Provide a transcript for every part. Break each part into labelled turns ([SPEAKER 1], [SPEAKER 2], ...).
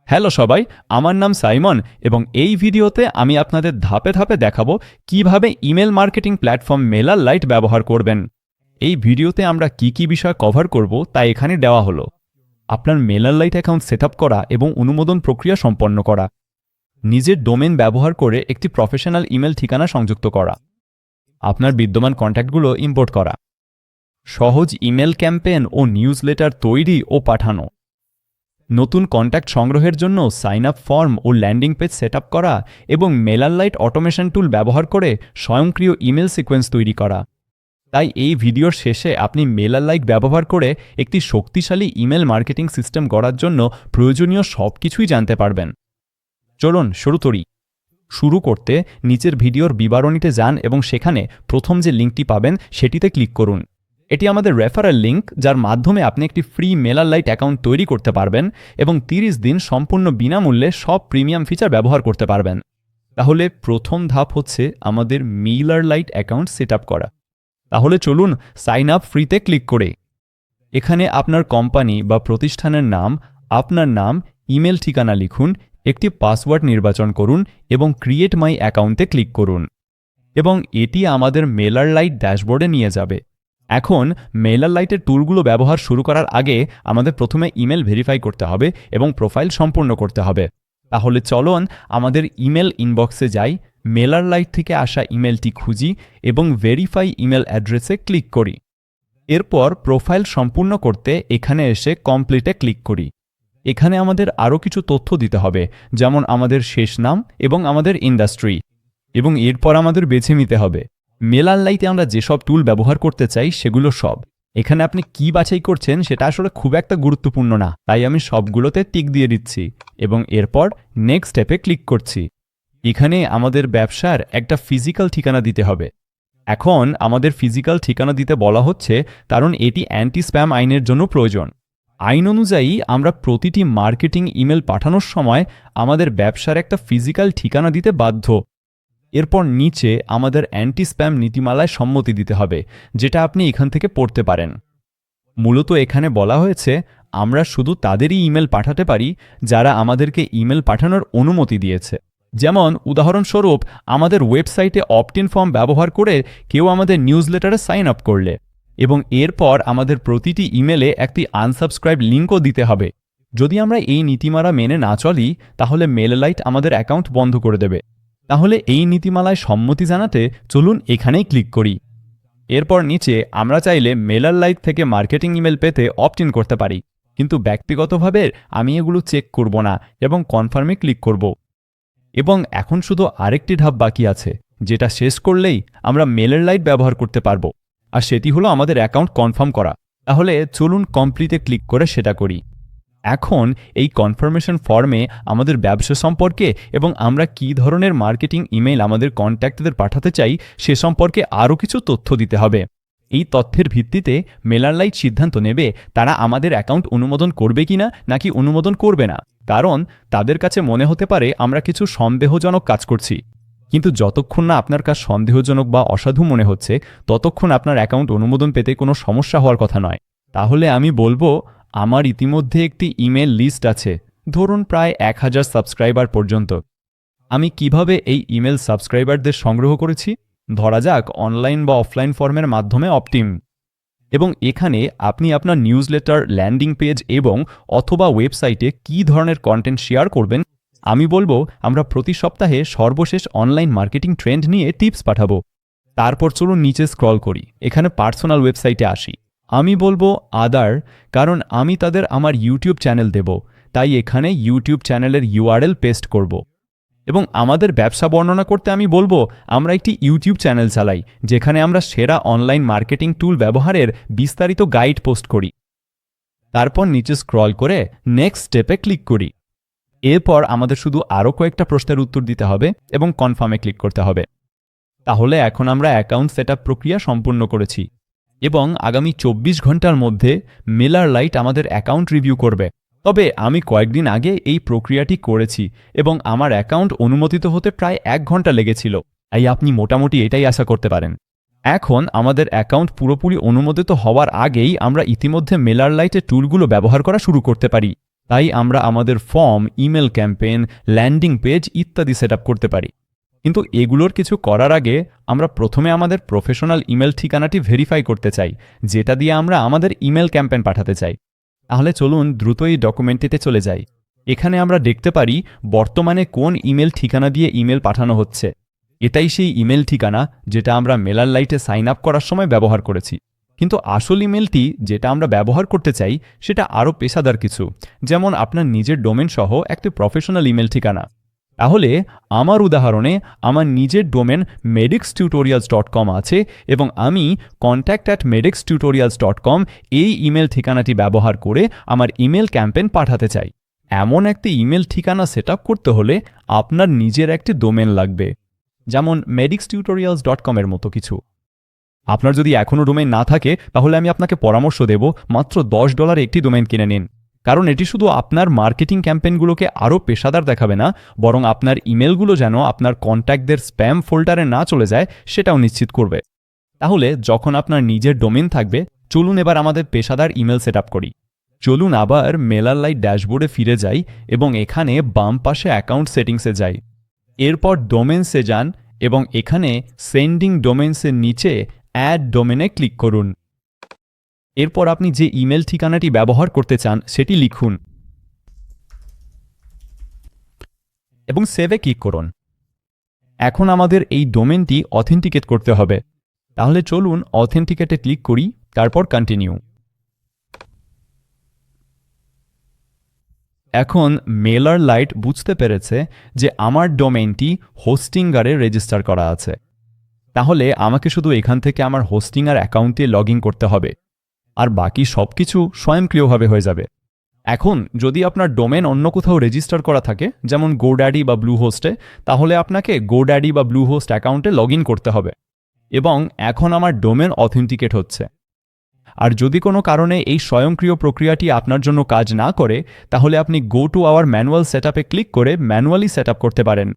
[SPEAKER 1] Hello সবাই, আমার নাম সাইমন এবং এই ভিডিওতে আমি আপনাদের ধাপে ধাপে দেখাবো কিভাবে ইমেল মার্কেটিং প্ল্যাটফর্ম মেলারলাইট ব্যবহার করবেন। এই ভিডিওতে আমরা কি বিষয় কভার করব তা এখানে দেওয়া হলো। আপনার মেলারলাইট অ্যাকাউন্ট সেটআপ করা এবং অনুমোদন প্রক্রিয়া সম্পন্ন করা, নিজের ডোমেন ব্যবহার করে একটি প্রফেশনাল ইমেল ঠিকানা সংযুক্ত করা, আপনার বিদ্যমান কন্ট্যাক্টগুলো ইম্পোর্ট করা, সহজ ইমেল ক্যাম্পেইন ও নিউজলেটার তৈরি ও পাঠানো, নতুন কন্ট্যাক্ট সংগ্রহের জন্য সাইন আপ ফর্ম ও ল্যান্ডিং পেজ সেটআপ করা এবং মেলারলাইট অটোমেশন টুল ব্যবহার করে স্বয়ংক্রিয় ইমেল সিকোয়েন্স তৈরি করা। তাই এই ভিডিওর শেষে আপনি মেলারলাইট ব্যবহার করে একটি শক্তিশালী ইমেল মার্কেটিং সিস্টেম গড়ার জন্য প্রয়োজনীয় সবকিছুই জানতে পারবেন। চলুন শুরু করতে নিচের ভিডিওর বিবরণীতে যান এবং সেখানে প্রথম যে লিঙ্কটি পাবেন সেটিতে ক্লিক করুন। এটি আমাদের রেফারেল লিঙ্ক, যার মাধ্যমে আপনি একটি ফ্রি মেলারলাইট অ্যাকাউন্ট তৈরি করতে পারবেন এবং 30 দিন সম্পূর্ণ বিনামূল্যে সব প্রিমিয়াম ফিচার ব্যবহার করতে পারবেন। তাহলে প্রথম ধাপ হচ্ছে আমাদের মেলারলাইট অ্যাকাউন্ট সেটআপ করা। তাহলে চলুন সাইন আপ ফ্রিতে ক্লিক করে এখানে আপনার কোম্পানি বা প্রতিষ্ঠানের নাম, আপনার নাম, ইমেল ঠিকানা লিখুন, একটি পাসওয়ার্ড নির্বাচন করুন এবং ক্রিয়েট মাই অ্যাকাউন্টে ক্লিক করুন এবং এটি আমাদের মেলারলাইট ড্যাশবোর্ডে নিয়ে যাবে। এখন মেলারলাইটের টুলগুলো ব্যবহার শুরু করার আগে আমাদের প্রথমে ইমেল ভেরিফাই করতে হবে এবং প্রোফাইল সম্পূর্ণ করতে হবে। তাহলে চলুন আমাদের ইমেল ইনবক্সে যাই, মেলারলাইট থেকে আসা ইমেলটি খুঁজি এবং ভেরিফাই ইমেল অ্যাড্রেসে ক্লিক করি। এরপর প্রোফাইল সম্পূর্ণ করতে এখানে এসে কমপ্লিটে ক্লিক করি। এখানে আমাদের আরও কিছু তথ্য দিতে হবে, যেমন আমাদের শেষ নাম এবং আমাদের ইন্ডাস্ট্রি, এবং এরপর আমাদের বেছে নিতে হবে মেলারলাইটে আমরা যেসব টুল ব্যবহার করতে চাই সেগুলো সব। এখানে আপনি কি বাছাই করছেন সেটা আসলে খুব একটা গুরুত্বপূর্ণ না, তাই আমি সবগুলোতে টিক দিয়ে দিচ্ছি এবং এরপর নেক্সট স্টেপে ক্লিক করছি। এখানে আমাদের ব্যবসার একটা ফিজিক্যাল ঠিকানা দিতে হবে। এখন আমাদের ফিজিক্যাল ঠিকানা দিতে বলা হচ্ছে কারণ এটি অ্যান্টি স্প্যাম আইনের জন্য প্রয়োজন। আইন অনুযায়ী আমরা প্রতিটি মার্কেটিং ইমেল পাঠানোর সময় আমাদের ব্যবসার একটা ফিজিক্যাল ঠিকানা দিতে বাধ্য। এরপর নিচে আমাদের অ্যান্টি স্প্যাম নীতিমালায় সম্মতি দিতে হবে, যেটা আপনি এখান থেকে পড়তে পারেন। মূলত এখানে বলা হয়েছে আমরা শুধু তাদেরই ইমেল পাঠাতে পারি যারা আমাদেরকে ইমেল পাঠানোর অনুমতি দিয়েছে। যেমন উদাহরণস্বরূপ আমাদের ওয়েবসাইটে অপ্ট ইন ফর্ম ব্যবহার করে কেউ আমাদের নিউজলেটারে সাইন আপ করলে, এবং এরপর আমাদের প্রতিটি ইমেলে একটি আনসাবস্ক্রাইব লিঙ্কও দিতে হবে। যদি আমরা এই নীতিমালা মেনে না চলি তাহলে মেলারলাইট আমাদের অ্যাকাউন্ট বন্ধ করে দেবে। তাহলে এই নীতিমালায় সম্মতি জানাতে চলুন এখানেই ক্লিক করি। এরপর নিচে আমরা চাইলে মেলারলাইট থেকে মার্কেটিং ইমেল পেতে অপ্ট ইন করতে পারি, কিন্তু ব্যক্তিগতভাবে আমি এগুলো চেক করব না এবং কনফার্মে ক্লিক করব। এবং এখন শুধু আরেকটি ধাপ বাকি আছে, যেটা শেষ করলেই আমরা মেলারলাইট ব্যবহার করতে পারব, আর সেটি হলো আমাদের অ্যাকাউন্ট কনফার্ম করা। তাহলে চলুন কমপ্লিটে ক্লিক করে সেটা করি। এখন এই কনফার্মেশন ফর্মে আমাদের ব্যবসা সম্পর্কে এবং আমরা কী ধরনের মার্কেটিং ইমেল আমাদের কন্ট্যাক্টদের পাঠাতে চাই সে সম্পর্কে আরও কিছু তথ্য দিতে হবে। এই তথ্যের ভিত্তিতে মেলারলাইট সিদ্ধান্ত নেবে তারা আমাদের অ্যাকাউন্ট অনুমোদন করবে কিনা নাকি অনুমোদন করবে না, কারণ তাদের কাছে মনে হতে পারে আমরা কিছু সন্দেহজনক কাজ করছি। কিন্তু যতক্ষণ না আপনার কাজ সন্দেহজনক বা অসাধু মনে হচ্ছে ততক্ষণ আপনার অ্যাকাউন্ট অনুমোদন পেতে কোনো সমস্যা হওয়ার কথা নয়। তাহলে আমি বলবো আমার ইতিমধ্যে একটি ইমেল লিস্ট আছে, ধরুন প্রায় 1000 সাবস্ক্রাইবার পর্যন্ত। আমি কিভাবে এই ইমেল সাবস্ক্রাইবারদের সংগ্রহ করেছি? ধরা যাক অনলাইন বা অফলাইন ফর্মের মাধ্যমে অপটিন। এবং এখানে আপনি আপনার নিউজলেটার, ল্যান্ডিং পেজ এবং অথবা ওয়েবসাইটে কী ধরনের কন্টেন্ট শেয়ার করবেন। আমি বলবো আমরা প্রতি সপ্তাহে সর্বশেষ অনলাইন মার্কেটিং ট্রেন্ড নিয়ে টিপস পাঠাবো। তারপর চলুন নিচে স্ক্রল করি, এখানে পার্সোনাল ওয়েবসাইটে আসি। আমি বলবো আদার, কারণ আমি তাদের আমার ইউটিউব চ্যানেল দেব, তাই এখানে ইউটিউব চ্যানেলের URL পেস্ট করব। এবং আমাদের ব্যবসা বর্ণনা করতে আমি বলবো আমরা একটি ইউটিউব চ্যানেল চালাই যেখানে আমরা সেরা অনলাইন মার্কেটিং টুল ব্যবহারের বিস্তারিত গাইড পোস্ট করি। তারপর নিচে স্ক্রল করে নেক্সট স্টেপে ক্লিক করি। এরপর আমাদের শুধু আরও কয়েকটা প্রশ্নের উত্তর দিতে হবে এবং কনফার্মে ক্লিক করতে হবে। তাহলে এখন আমরা অ্যাকাউন্ট সেটআপ প্রক্রিয়া সম্পূর্ণ করেছি এবং আগামী 24 ঘন্টার মধ্যে মেলারলাইট আমাদের অ্যাকাউন্ট রিভিউ করবে। তবে আমি কয়েকদিন আগে এই প্রক্রিয়াটি করেছি এবং আমার অ্যাকাউন্ট অনুমোদিত হতে প্রায় 1 ঘন্টা লেগেছিল, তাই আপনি মোটামুটি এটাই আশা করতে পারেন। এখন আমাদের অ্যাকাউন্ট পুরোপুরি অনুমোদিত হওয়ার আগেই আমরা ইতিমধ্যে মেলারলাইটের টুলগুলো ব্যবহার করা শুরু করতে পারি। তাই আমরা আমাদের form, email campaign, landing page ইত্যাদি সেট করতে পারি। কিন্তু এগুলোর কিছু করার আগে আমরা প্রথমে আমাদের প্রফেশনাল ইমেল ঠিকানাটি ভেরিফাই করতে চাই, যেটা দিয়ে আমরা আমাদের ইমেল ক্যাম্পেইন পাঠাতে চাই। তাহলে চলুন দ্রুত এই ডকুমেন্টটিতে চলে যাই। এখানে আমরা দেখতে পারি বর্তমানে কোন ইমেল ঠিকানা দিয়ে ইমেল পাঠানো হচ্ছে। এটাই সেই ইমেল ঠিকানা যেটা আমরা মেলার লাইটে সাইন আপ করার সময় ব্যবহার করেছি। কিন্তু আসল ইমেলটি যেটা আমরা ব্যবহার করতে চাই সেটা আরও পেশাদার কিছু, যেমন আপনার নিজের ডোমেন সহ একটি প্রফেশনাল ইমেল ঠিকানা। তাহলে আমার উদাহরণে আমার নিজের ডোমেন medixtutorials.com আছে এবং আমি contact@medixtutorials.com এই ইমেল ঠিকানাটি ব্যবহার করে আমার ইমেল ক্যাম্পেইন পাঠাতে চাই। এমন একটি ইমেল ঠিকানা সেট করতে হলে আপনার নিজের একটি ডোমেন লাগবে, যেমন medixtutorials.com এর মতো কিছু। আপনার যদি এখনও ডোমেন না থাকে তাহলে আমি আপনাকে পরামর্শ দেব মাত্র $10 একটি ডোমেন কিনে নিন, কারণ এটি শুধু আপনার মার্কেটিং ক্যাম্পেইনগুলোকে আরও পেশাদার দেখাবে না, বরং আপনার ইমেলগুলো যেন আপনার কন্ট্যাক্টদের স্প্যাম ফোল্ডারে না চলে যায় সেটাও নিশ্চিত করবে। তাহলে যখন আপনার নিজের ডোমেন থাকবে, চলুন এবার আমাদের পেশাদার ইমেল সেট করি। চলুন আবার মেলার লাইট ড্যাশবোর্ডে ফিরে যাই এবং এখানে বাম পাশে অ্যাকাউন্ট সেটিংসে যাই। এরপর ডোমেনসে যান এবং এখানে সেন্ডিং ডোমেনসের নিচে অ্যাড ডোমেনে ক্লিক করুন। এরপর আপনি যে ইমেল ঠিকানাটি ব্যবহার করতে চান সেটি লিখুন এবং সেভে ক্লিক করুন। এখন আমাদের এই ডোমেনটি অথেন্টিকেট করতে হবে। তাহলে চলুন অথেন্টিকেটে ক্লিক করি, তারপর কন্টিনিউ। এখন মেলার লাইট বুঝতে পেরেছে যে আমার ডোমেইনটি হোস্টিঙ্গারে রেজিস্টার করা আছে। তাহলে আমাকে শুধু এখান থেকে আমার হোস্টিঙ্গার অ্যাকাউন্টে লগ ইন করতে হবে, আর বাকি সব কিছু স্বয়ংক্রিয়ভাবে হয়ে যাবে। এখন যদি আপনার ডোমেন অন্য কোথাও রেজিস্টার করা থাকে, যেমন গোড্যাডি বা ব্লুহোস্টে, তাহলে আপনাকে গোড্যাডি বা ব্লুহোস্ট অ্যাকাউন্টে লগ ইন করতে হবে। এবং এখন আমার ডোমেন অথেন্টিকেট হচ্ছে। আর যদি কোনো কারণে এই স্বয়ংক্রিয় প্রক্রিয়াটি আপনার জন্য কাজ না করে, তাহলে আপনি গো টু আওয়ার ম্যানুয়াল সেটআপে ক্লিক করে ম্যানুয়ালি সেটআপ করতে পারেন।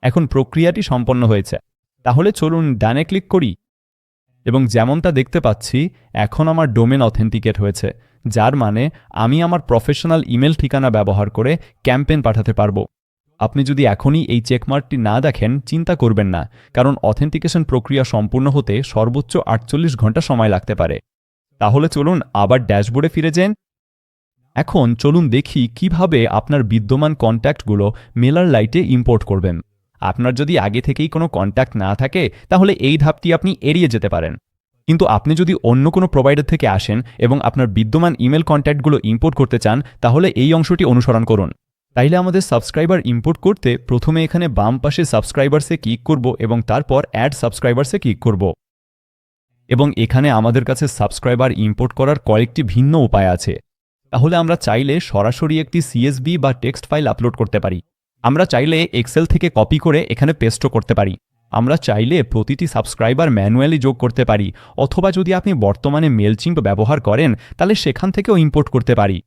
[SPEAKER 1] এখন প্রক্রিয়াটি সম্পন্ন হয়েছে, তাহলে চলুন ডানে ক্লিক করি এবং যেমনটা দেখতে পাচ্ছি এখন আমার ডোমেন অথেন্টিকেট হয়েছে, যার মানে আমি আমার প্রফেশনাল ইমেল ঠিকানা ব্যবহার করে ক্যাম্পেইন পাঠাতে পারবো। আপনি যদি এখনই এই চেকমার্কটি না দেখেন চিন্তা করবেন না, কারণ অথেন্টিকেশন প্রক্রিয়া সম্পূর্ণ হতে সর্বোচ্চ 48 ঘন্টা সময় লাগতে পারে। তাহলে চলুন আবার ড্যাশবোর্ডে ফিরে যান। এখন চলুন দেখি কিভাবে আপনার বিদ্যমান কন্ট্যাক্টগুলো মেলার লাইটে ইম্পোর্ট করবেন। আপনার যদি আগে থেকেই কোনো কন্ট্যাক্ট না থাকে তাহলে এই ধাপটি আপনি এড়িয়ে যেতে পারেন। কিন্তু আপনি যদি অন্য কোনো প্রোভাইডার থেকে আসেন এবং আপনার বিদ্যমান ইমেল কন্ট্যাক্টগুলো ইম্পোর্ট করতে চান, তাহলে এই অংশটি অনুসরণ করুন। তাইলে আমাদের সাবস্ক্রাইবার ইম্পোর্ট করতে প্রথমে এখানে বাম পাশে সাবস্ক্রাইবারসে ক্লিক করব এবং তারপর অ্যাড সাবস্ক্রাইবারসে ক্লিক করব। এবং এখানে আমাদের কাছে সাবস্ক্রাইবার ইম্পোর্ট করার কয়েকটি ভিন্ন উপায় আছে। তাহলে আমরা চাইলে সরাসরি একটি CSV বা টেক্সট ফাইল আপলোড করতে পারি। আমরা চাইলে এক্সেল থেকে কপি করে এখানে পেস্টও করতে পারি। আমরা চাইলে প্রতিটি সাবস্ক্রাইবার ম্যানুয়ালি যোগ করতে পারি, অথবা যদি আপনি বর্তমানে মেলচিম্প ব্যবহার করেন তাহলে সেখান থেকেও ইম্পোর্ট করতে পারি।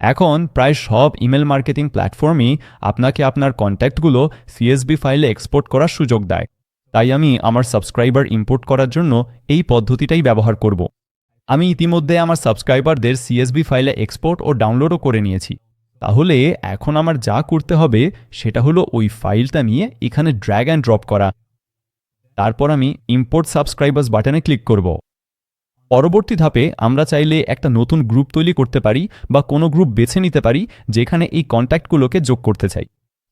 [SPEAKER 1] এখন প্রায় সব ইমেল মার্কেটিং প্ল্যাটফর্মই আপনাকে আপনার কন্ট্যাক্টগুলো CSV ফাইলে এক্সপোর্ট করার সুযোগ দেয়। তাই আমি আমার সাবস্ক্রাইবার ইম্পোর্ট করার জন্য এই পদ্ধতিটাই ব্যবহার করব। আমি ইতিমধ্যে আমার সাবস্ক্রাইবারদের CSV ফাইলে এক্সপোর্ট ও ডাউনলোডও করে নিয়েছি। তাহলে এখন আমার যা করতে হবে সেটা হলো ওই ফাইলটা নিয়ে এখানে ড্র্যাগ অ্যান্ড ড্রপ করা। তারপর আমি ইম্পোর্ট সাবস্ক্রাইবার্স বাটনে ক্লিক করব। পরবর্তী ধাপে আমরা চাইলে একটা নতুন গ্রুপ তৈরি করতে পারি বা কোনো গ্রুপ বেছে নিতে পারি যেখানে এই কন্ট্যাক্টগুলোকে যোগ করতে চাই।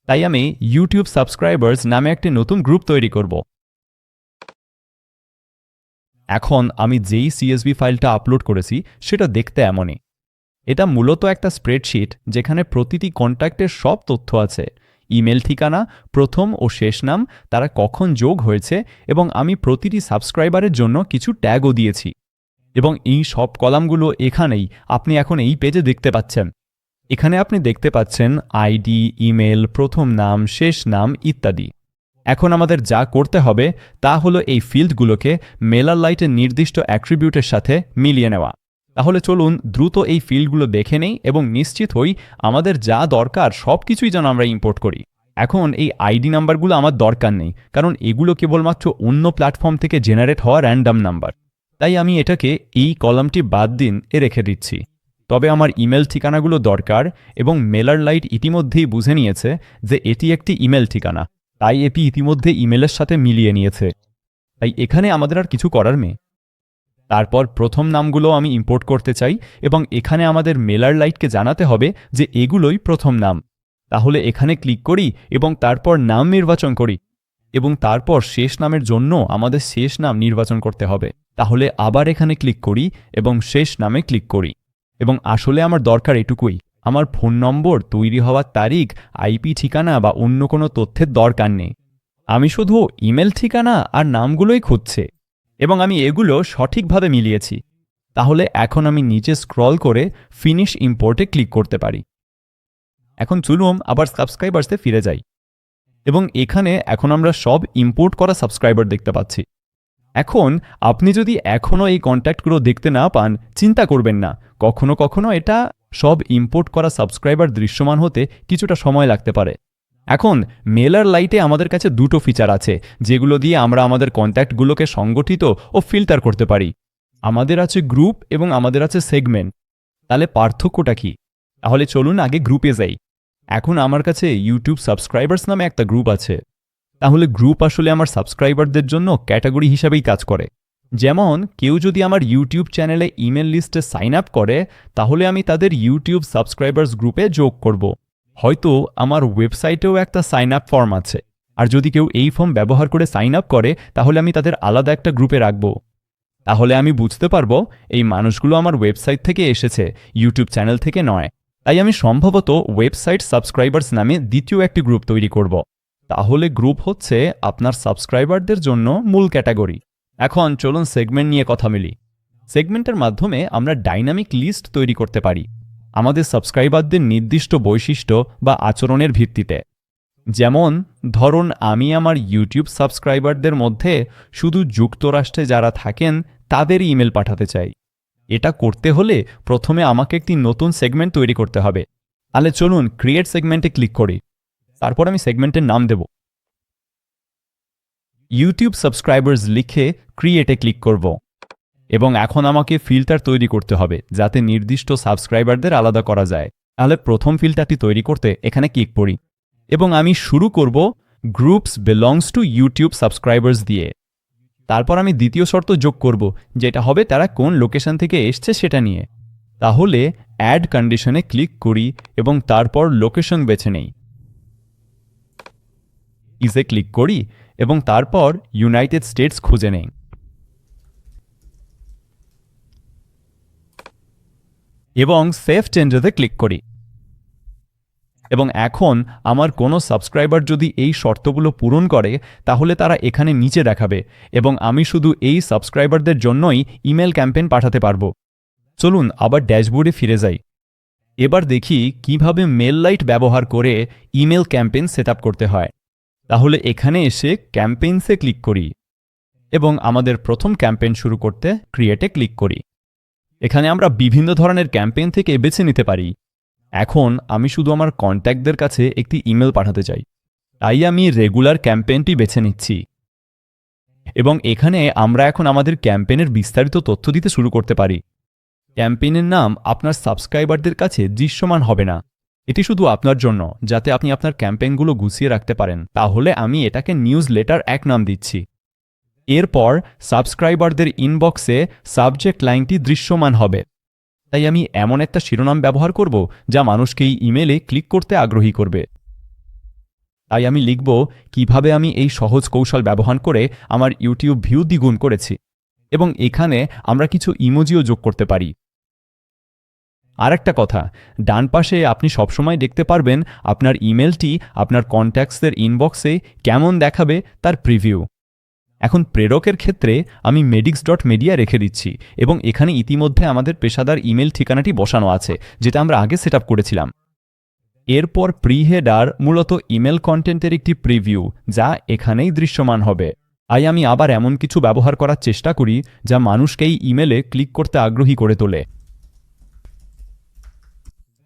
[SPEAKER 1] তাই আমি ইউটিউব সাবস্ক্রাইবার্স নামে একটি নতুন গ্রুপ তৈরি করব। এখন আমি যেই CSV ফাইলটা আপলোড করেছি সেটা দেখতে এমনই। এটা মূলত একটা স্প্রেডশিট যেখানে প্রতিটি কন্ট্যাক্টের সব তথ্য আছে, ইমেল ঠিকানা, প্রথম ও শেষ নাম, তারা কখন যোগ হয়েছে, এবং আমি প্রতিটি সাবস্ক্রাইবারের জন্য কিছু ট্যাগও দিয়েছি। এবং এই সব কলামগুলো এখানেই আপনি এখন এই পেজে দেখতে পাচ্ছেন। এখানে আপনি দেখতে পাচ্ছেন আইডি, ইমেল, প্রথম নাম, শেষ নাম ইত্যাদি। এখন আমাদের যা করতে হবে তা হলো এই ফিল্ডগুলোকে মেলার লাইটের নির্দিষ্ট অ্যাট্রিবিউটের সাথে মিলিয়ে নেওয়া। তাহলে চলুন দ্রুত এই ফিল্ডগুলো দেখে নেই এবং নিশ্চিত হই আমাদের যা দরকার সব কিছুই যেন আমরা ইম্পোর্ট করি। এখন এই আইডি নাম্বারগুলো আমার দরকার নেই, কারণ এগুলো কেবলমাত্র অন্য প্ল্যাটফর্ম থেকে জেনারেট হওয়া র্যান্ডম নাম্বার। তাই আমি এটাকে এই কলামটি বাদ দিন এ রেখে দিচ্ছি। তবে আমার ইমেল ঠিকানাগুলো দরকার এবং মেলার লাইট ইতিমধ্যেই বুঝে নিয়েছে যে এটি একটি ইমেল ঠিকানা, তাই এটি ইতিমধ্যে ইমেলের সাথে মিলিয়ে নিয়েছে। তাই এখানে আমাদের আর কিছু করার নেই। তারপর প্রথম নামগুলো আমি ইম্পোর্ট করতে চাই এবং এখানে আমাদের মেলার লাইটকে জানাতে হবে যে এগুলোই প্রথম নাম। তাহলে এখানে ক্লিক করি এবং তারপর নাম নির্বাচন করি এবং তারপর শেষ নামের জন্য আমাদের শেষ নাম নির্বাচন করতে হবে। তাহলে আবার এখানে ক্লিক করি এবং শেষ নামে ক্লিক করি এবং আসলে আমার দরকার এটুকুই। আমার ফোন নম্বর, তৈরি হওয়ার তারিখ, আইপি ঠিকানা বা অন্য কোনো তথ্যের দরকার নেই। আমি শুধু ইমেল ঠিকানা আর নামগুলোই খুঁজছে এবং আমি এগুলো সঠিকভাবে মিলিয়েছি। তাহলে এখন আমি নিচে স্ক্রল করে ফিনিশ ইম্পোর্টে ক্লিক করতে পারি। এখন চলুন আবার সাবস্ক্রাইবার্সে ফিরে যাই এবং এখানে এখন আমরা সব ইম্পোর্ট করা সাবস্ক্রাইবার দেখতে পাচ্ছি। এখন আপনি যদি এখনও এই কন্ট্যাক্টগুলো দেখতে না পান, চিন্তা করবেন না। কখনো কখনো এটা সব ইম্পোর্ট করা সাবস্ক্রাইবার দৃশ্যমান হতে কিছুটা সময় লাগতে পারে। এখন মেলার লাইটে আমাদের কাছে দুটো ফিচার আছে যেগুলো দিয়ে আমরা আমাদের কন্ট্যাক্টগুলোকে সংগঠিত ও ফিল্টার করতে পারি। আমাদের আছে গ্রুপ এবং আমাদের আছে সেগমেন্ট। তাহলে পার্থক্যটা কি? তাহলে চলুন আগে গ্রুপে যাই। এখন আমার কাছে ইউটিউব সাবস্ক্রাইবার্স নামে একটা গ্রুপ আছে। তাহলে গ্রুপ আসলে আমার সাবস্ক্রাইবারদের জন্য ক্যাটাগরি হিসাবেই কাজ করে। যেমন কেউ যদি আমার ইউটিউব চ্যানেলে ইমেল লিস্টে সাইন আপ করে, তাহলে আমি তাদের ইউটিউব সাবস্ক্রাইবার্স গ্রুপে যোগ করব। হয়তো আমার ওয়েবসাইটেও একটা সাইন আপ ফর্ম আছে, আর যদি কেউ এই ফর্ম ব্যবহার করে সাইন আপ করে, তাহলে আমি তাদের আলাদা একটা গ্রুপে রাখব। তাহলে আমি বুঝতে পারবো এই মানুষগুলো আমার ওয়েবসাইট থেকে এসেছে, ইউটিউব চ্যানেল থেকে নয়। তাই আমি সম্ভবত ওয়েবসাইট সাবস্ক্রাইবার্স নামে দ্বিতীয় একটি গ্রুপ তৈরি করব। তাহলে গ্রুপ হচ্ছে আপনার সাবস্ক্রাইবারদের জন্য মূল ক্যাটাগরি। এখন চলুন সেগমেন্ট নিয়ে কথা বলি। সেগমেন্টের মাধ্যমে আমরা ডাইনামিক লিস্ট তৈরি করতে পারি আমাদের সাবস্ক্রাইবারদের নির্দিষ্ট বৈশিষ্ট্য বা আচরণের ভিত্তিতে। যেমন ধরুন আমি আমার ইউটিউব সাবস্ক্রাইবারদের মধ্যে শুধু যুক্তরাষ্ট্রে যারা থাকেন তাদেরই ইমেল পাঠাতে চাই। এটা করতে হলে প্রথমে আমাকে একটি নতুন সেগমেন্ট তৈরি করতে হবে। তাহলে চলুন ক্রিয়েট সেগমেন্টে ক্লিক করি। তারপর আমি সেগমেন্টের নাম দেব। ইউটিউব সাবস্ক্রাইবার্স লিখে ক্রিয়েটে ক্লিক করব এবং এখন আমাকে ফিল্টার তৈরি করতে হবে যাতে নির্দিষ্ট সাবস্ক্রাইবারদের আলাদা করা যায়। তাহলে প্রথম ফিল্টারটি তৈরি করতে এখানে ক্লিক করি এবং আমি শুরু করব groups belongs to YouTube subscribers দিয়ে। তারপর আমি দ্বিতীয় শর্ত যোগ করব, যেটা হবে তারা কোন লোকেশন থেকে এসছে সেটা নিয়ে। তাহলে অ্যাড কন্ডিশনে ক্লিক করি এবং তারপর লোকেশন বেছে নেই। ইসে ক্লিক করি এবং তারপর ইউনাইটেড স্টেটস খুঁজে নেই এবং সেভ চেঞ্জেসে ক্লিক করি। এবং এখন আমার কোনো সাবস্ক্রাইবার যদি এই শর্তগুলো পূরণ করে, তাহলে তারা এখানে নিচে দেখাবে এবং আমি শুধু এই সাবস্ক্রাইবারদের জন্যই ইমেল ক্যাম্পেইন পাঠাতে পারবো। চলুন আবার ড্যাশবোর্ডে ফিরে যাই। এবার দেখি কিভাবে মেল লাইট ব্যবহার করে ইমেল ক্যাম্পেইন সেট করতে হয়। তাহলে এখানে এসে ক্যাম্পেইনসে ক্লিক করি এবং আমাদের প্রথম ক্যাম্পেইন শুরু করতে ক্রিয়েটে ক্লিক করি। এখানে আমরা বিভিন্ন ধরনের ক্যাম্পেইন থেকে বেছে নিতে পারি। এখন আমি শুধু আমার কন্ট্যাক্টদের কাছে একটি ইমেল পাঠাতে চাই, তাই আমি রেগুলার ক্যাম্পেইনটি বেছে নিচ্ছি এবং এখানে আমরা এখন আমাদের ক্যাম্পেইনের বিস্তারিত তথ্য দিতে শুরু করতে পারি। ক্যাম্পেইনের নাম আপনার সাবস্ক্রাইবারদের কাছে দৃশ্যমান হবে না। এটি শুধু আপনার জন্য, যাতে আপনি আপনার ক্যাম্পেইনগুলো গুছিয়ে রাখতে পারেন। তাহলে আমি এটাকে নিউজ লেটার 1 নাম দিচ্ছি। এরপর সাবস্ক্রাইবারদের ইনবক্সে সাবজেক্ট লাইনটি দৃশ্যমান হবে। তাই আমি এমন একটা শিরোনাম ব্যবহার করব যা মানুষকে এই ইমেলে ক্লিক করতে আগ্রহী করবে। তাই আমি লিখব কিভাবে আমি এই সহজ কৌশল ব্যবহার করে আমার ইউটিউব ভিউ দ্বিগুণ করেছি এবং এখানে আমরা কিছু ইমোজিও যোগ করতে পারি। আরেকটা কথা, ডান পাশে আপনি সবসময় দেখতে পারবেন আপনার ইমেলটি আপনার কন্ট্যাক্টসদের ইনবক্সে কেমন দেখাবে তার প্রিভিউ। এখন প্রেরকের ক্ষেত্রে আমি medix.media রেখে দিচ্ছি এবং এখানে ইতিমধ্যে আমাদের পেশাদার ইমেল ঠিকানাটি বসানো আছে, যেটা আমরা আগে সেট করেছিলাম। এরপর প্রিহেডার মূলত ইমেল কন্টেন্টের একটি প্রিভিউ, যা এখানেই দৃশ্যমান হবে। তাই আমি আবার এমন কিছু ব্যবহার করার চেষ্টা করি যা মানুষকে এই ইমেলে ক্লিক করতে আগ্রহী করে তোলে।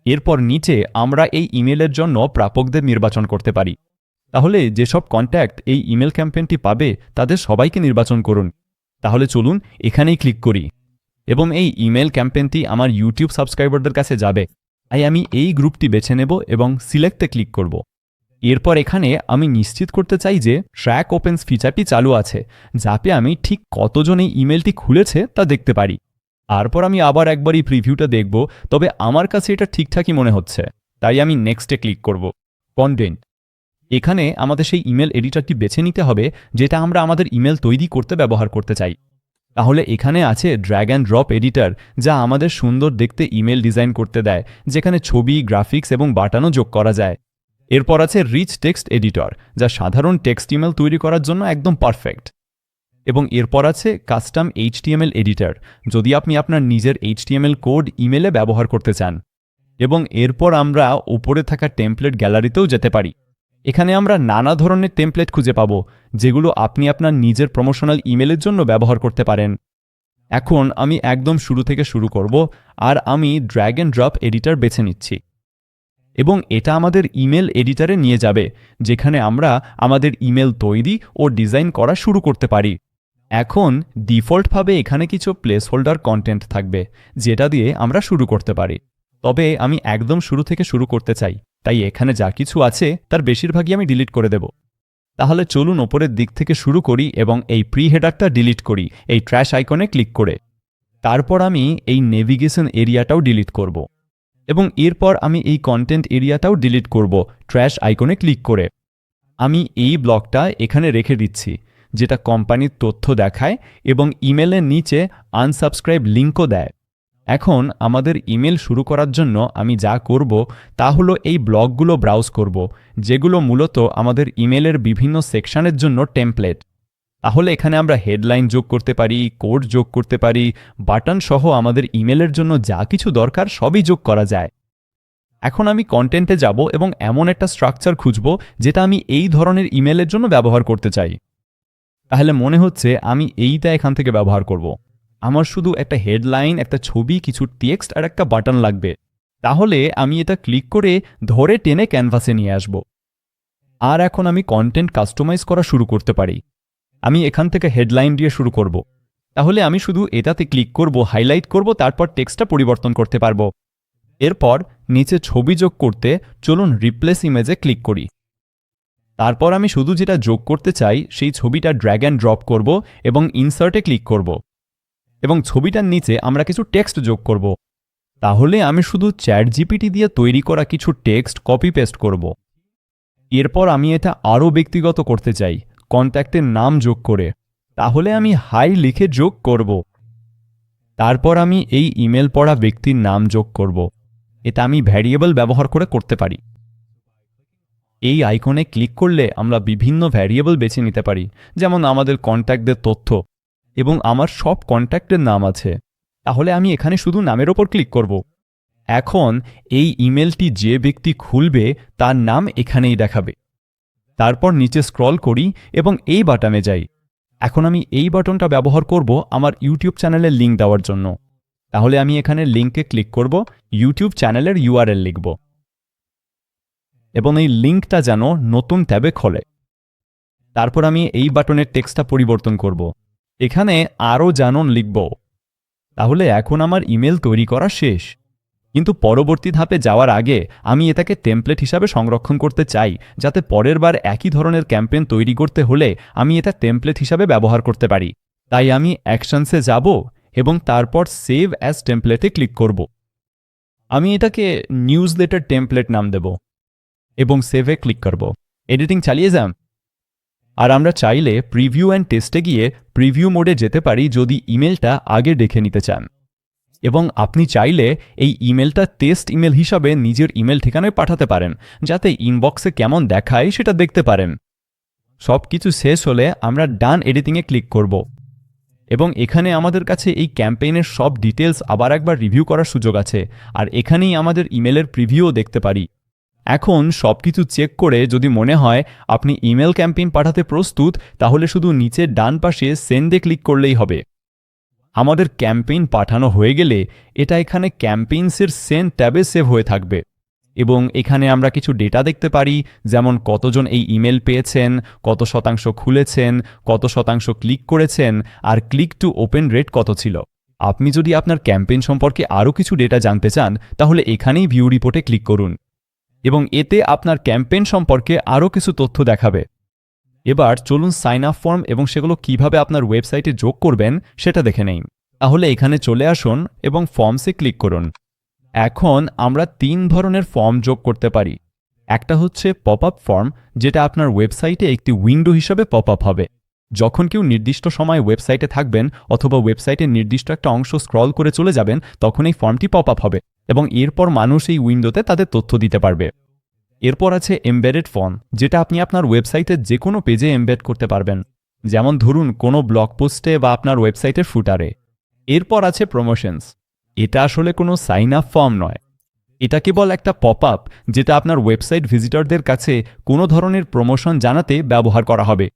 [SPEAKER 1] এরপর নিচে আমরা এই ইমেলের জন্য প্রাপকদের নির্বাচন করতে পারি। তাহলে যেসব কন্ট্যাক্ট এই ইমেল ক্যাম্পেইনটি পাবে তাদের সবাইকে নির্বাচন করুন। তাহলে চলুন এখানেই ক্লিক করি এবং এই ইমেল ক্যাম্পেইনটি আমার ইউটিউব সাবস্ক্রাইবারদের কাছে যাবে। তাই আমি এই গ্রুপটি বেছে নেব এবং সিলেক্টে ক্লিক করব। এরপর এখানে আমি নিশ্চিত করতে চাই যে ট্র্যাক ওপেন্স ফিচারটি চালু আছে, যাতে আমি ঠিক কতজন এই ইমেলটি খুলেছে তা দেখতে পারি। তারপর আমি আবার একবার এই প্রিভিউটা দেখব, তবে আমার কাছে এটা ঠিকঠাকই মনে হচ্ছে, তাই আমি নেক্সটে ক্লিক করব। কন্টেন্ট, এখানে আমাদের সেই ইমেল এডিটরটি বেছে নিতে হবে যেটা আমরা আমাদের ইমেল তৈরি করতে ব্যবহার করতে চাই। তাহলে এখানে আছে ড্র্যাগ অ্যান্ড ড্রপ এডিটর, যা আমাদের সুন্দর দেখতে ইমেল ডিজাইন করতে দেয়, যেখানে ছবি, গ্রাফিক্স এবং বাটনও যোগ করা যায়। এরপর আছে রিচ টেক্সট এডিটর, যা সাধারণ টেক্সট ইমেল তৈরি করার জন্য একদম পারফেক্ট। এবং এরপর আছে কাস্টম এইচটিএমএল এডিটর, যদি আপনি আপনার নিজের এইচটিএমএল কোড ইমেলে ব্যবহার করতে চান। এবং এরপর আমরা উপরে থাকা টেমপ্লেট গ্যালারিতেও যেতে পারি। এখানে আমরা নানা ধরনের টেমপ্লেট খুঁজে পাব, যেগুলো আপনি আপনার নিজের প্রমোশনাল ইমেলের জন্য ব্যবহার করতে পারেন। এখন আমি একদম শুরু থেকে শুরু করব, আর আমি ড্র্যাগ অ্যান্ড ড্রপ এডিটর বেছে নিচ্ছি। এবং এটা আমাদের ইমেল এডিটরে নিয়ে যাবে, যেখানে আমরা আমাদের ইমেল তৈরি ও ডিজাইন করা শুরু করতে পারি। এখন ডিফল্টভাবে এখানে কিছু প্লেস হোল্ডার কন্টেন্ট থাকবে, যেটা দিয়ে আমরা শুরু করতে পারি। তবে আমি একদম শুরু থেকে শুরু করতে চাই, তাই এখানে যা কিছু আছে তার বেশিরভাগই আমি ডিলিট করে দেব। তাহলে চলুন ওপরের দিক থেকে শুরু করি এবং এই প্রি হেডারটা ডিলিট করি এই ট্র্যাশ আইকনে ক্লিক করে। তারপর আমি এই নেভিগেশন এরিয়াটাও ডিলিট করব। এবং এরপর আমি এই কন্টেন্ট এরিয়াটাও ডিলিট করব ট্র্যাশ আইকনে ক্লিক করে। আমি এই ব্লকটা এখানে রেখে দিচ্ছি, যেটা কোম্পানির তথ্য দেখায় এবং ইমেলের নিচে আনসাবস্ক্রাইব লিঙ্কও দেয়। এখন আমাদের ইমেল শুরু করার জন্য আমি যা করব তা হলো এই ব্লকগুলো ব্রাউজ করব, যেগুলো মূলত আমাদের ইমেলের বিভিন্ন সেকশনের জন্য টেমপ্লেট। তাহলে এখানে আমরা হেডলাইন যোগ করতে পারি, কোড যোগ করতে পারি, বাটন সহ আমাদের ইমেলের জন্য যা কিছু দরকার সবই যোগ করা যায়। এখন আমি কন্টেন্টে যাব এবং এমন একটা স্ট্রাকচার খুঁজব যেটা আমি এই ধরনের ইমেলের জন্য ব্যবহার করতে চাই। তাহলে মনে হচ্ছে আমি এইটা এখান থেকে ব্যবহার করব। আমার শুধু একটা হেডলাইন, একটা ছবি, কিছু টেক্সট আর একটা বাটন লাগবে। তাহলে আমি এটা ক্লিক করে ধরে টেনে ক্যানভাসে নিয়ে আসব। আর এখন আমি কন্টেন্ট কাস্টমাইজ করা শুরু করতে পারি। আমি এখান থেকে হেডলাইন দিয়ে শুরু করব। তাহলে আমি শুধু এটাতে ক্লিক করব, হাইলাইট করব, তারপর টেক্সটটা পরিবর্তন করতে পারবো। এরপর নিচে ছবি যোগ করতে চলুন রিপ্লেস ইমেজে ক্লিক করি। তারপর আমি শুধু যেটা যোগ করতে চাই সেই ছবিটা ড্র্যাগ অ্যান্ড ড্রপ করব এবং ইনসার্টে ক্লিক করব। এবং ছবিটার নিচে আমরা কিছু টেক্সট যোগ করব। তাহলে আমি শুধু চ্যাটজিপিটি দিয়ে তৈরি করা কিছু টেক্সট কপি পেস্ট করব। এরপর আমি এটা আরও ব্যক্তিগত করতে চাই, কন্ট্যাক্টের নাম যোগ করে। তাহলে আমি হাই লিখে যোগ করব। তারপর আমি এই ইমেল পড়া ব্যক্তির নাম যোগ করব। এটা আমি ভ্যারিয়েবল ব্যবহার করে করতে পারি। এই আইকনে ক্লিক করলে আমরা বিভিন্ন ভ্যারিয়েবল বেছে নিতে পারি, যেমন আমাদের কন্ট্যাক্টদের তথ্য এবং আমার সব কন্ট্যাক্টের নাম আছে। তাহলে আমি এখানে শুধু নামের ওপর ক্লিক করব। এখন এই ইমেলটি যে ব্যক্তি খুলবে তার নাম এখানেই দেখাবে। তারপর নিচে স্ক্রল করি এবং এই বাটনে যাই। এখন আমি এই বাটনটা ব্যবহার করব আমার ইউটিউব চ্যানেলের লিঙ্ক দেওয়ার জন্য। তাহলে আমি এখানে লিঙ্কে ক্লিক করব, ইউটিউব চ্যানেলের ইউআরএল লিখব এবং এই লিঙ্কটা যেন নতুন ট্যাবে খোলে। তারপর আমি এই বাটনের টেক্সটটা পরিবর্তন করব। এখানে আরও জানুন লিখব। তাহলে এখন আমার ইমেল তৈরি করা শেষ। কিন্তু পরবর্তী ধাপে যাওয়ার আগে আমি এটাকে টেমপ্লেট হিসাবে সংরক্ষণ করতে চাই, যাতে পরের বার একই ধরনের ক্যাম্পেইন তৈরি করতে হলে আমি এটা টেমপ্লেট হিসাবে ব্যবহার করতে পারি। তাই আমি অ্যাকশনসে যাব এবং তারপর সেভ অ্যাজ টেমপ্লেটে ক্লিক করব। আমি এটাকে নিউজলেটার টেমপ্লেট নাম দেব এবং সেভে ক্লিক করব। এডিটিং চালিয়ে যান। আর আমরা চাইলে প্রিভিউ অ্যান্ড টেস্টে গিয়ে প্রিভিউ মোডে যেতে পারি যদি ইমেলটা আগে দেখে নিতে চান। এবং আপনি চাইলে এই ইমেলটা টেস্ট ইমেল হিসাবে নিজের ইমেল ঠিকানায় পাঠাতে পারেন, যাতে ইনবক্সে কেমন দেখায় সেটা দেখতে পারেন। সব কিছু শেষ হলে আমরা ডান এডিটিংয়ে ক্লিক করব এবং এখানে আমাদের কাছে এই ক্যাম্পেইনের সব ডিটেলস আবার একবার রিভিউ করার সুযোগ আছে, আর এখানেই আমাদের ইমেলের প্রিভিউও দেখতে পারি। এখন সব কিছু চেক করে যদি মনে হয় আপনি ইমেল ক্যাম্পেইন পাঠাতে প্রস্তুত, তাহলে শুধু নিচের ডান পাশে সেন্ডে ক্লিক করলেই হবে। আমাদের ক্যাম্পেইন পাঠানো হয়ে গেলে এটা এখানে ক্যাম্পেইনসের সেন্ড ট্যাবে সেভ হয়ে থাকবে এবং এখানে আমরা কিছু ডেটা দেখতে পারি, যেমন কতজন এই ইমেল পেয়েছেন, কত শতাংশ খুলেছেন, কত শতাংশ ক্লিক করেছেন, আর ক্লিক টু ওপেন রেট কত ছিল। আপনি যদি আপনার ক্যাম্পেইন সম্পর্কে আরও কিছু ডেটা জানতে চান তাহলে এখানেই ভিউ রিপোর্টে ক্লিক করুন এবং এতে আপনার ক্যাম্পেইন সম্পর্কে আরও কিছু তথ্য দেখাবে। এবার চলুন সাইন আপ ফর্ম এবং সেগুলো কিভাবে আপনার ওয়েবসাইটে যোগ করবেন সেটা দেখে নেই। তাহলে এখানে চলে আসুন এবং ফর্মসে ক্লিক করুন। এখন আমরা 3 ধরনের ফর্ম যোগ করতে পারি। একটা হচ্ছে পপ আপ ফর্ম, যেটা আপনার ওয়েবসাইটে একটি উইন্ডো হিসেবে পপ আপ হবে। যখন কেউ নির্দিষ্ট সময় ওয়েবসাইটে থাকবেন অথবা ওয়েবসাইটের নির্দিষ্ট একটা অংশ স্ক্রল করে চলে যাবেন, তখন এই ফর্মটি পপ আপ হবে এবং এরপর মানুষ এই উইন্ডোতে তাদের তথ্য দিতে পারবে। এরপর আছে এমবেডেড ফর্ম, যেটা আপনি আপনার ওয়েবসাইটের যে কোনো পেজে এমবেড করতে পারবেন, যেমন ধরুন কোনো ব্লগ পোস্টে বা আপনার ওয়েবসাইটের ফুটারে। এরপর আছে প্রমোশনস। এটা আসলে কোনো সাইন আপ ফর্ম নয়, এটা কেবল একটা পপ আপ যেটা আপনার ওয়েবসাইট ভিজিটরদের কাছে কোনো ধরনের প্রমোশন জানাতে ব্যবহার করা হবে।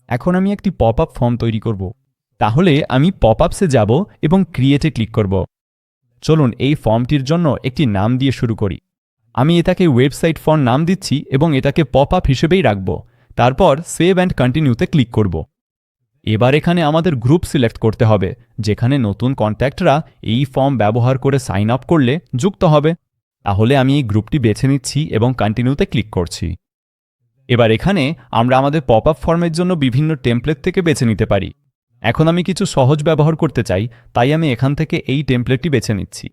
[SPEAKER 1] এখন আমি একটি পপ আপ ফর্ম তৈরি করব। তাহলে আমি পপ আপসে যাব এবং ক্রিয়েটে ক্লিক করব। চলুন এই ফর্মটির জন্য একটি নাম দিয়ে শুরু করি। আমি এটাকে ওয়েবসাইট ফর্ম নাম দিচ্ছি এবং এটাকে পপ আপ হিসেবেই রাখব। তারপর সেভ অ্যান্ড কন্টিনিউতে ক্লিক করব। এবার এখানে আমাদের গ্রুপ সিলেক্ট করতে হবে, যেখানে নতুন কন্ট্যাক্টরা এই ফর্ম ব্যবহার করে সাইন আপ করলে যুক্ত হবে। তাহলে আমি এই গ্রুপটি বেছে নিচ্ছি এবং কন্টিনিউতে ক্লিক করছি। এবার এখানে আমরা আমাদের পপ আপ ফর্মের জন্য বিভিন্ন টেমপ্লেট থেকে বেছে নিতে পারি। এখন আমি কিছু সহজ ব্যবহার করতে চাই, তাই আমি এখান থেকে এই টেমপ্লেটটি বেছে নিচ্ছি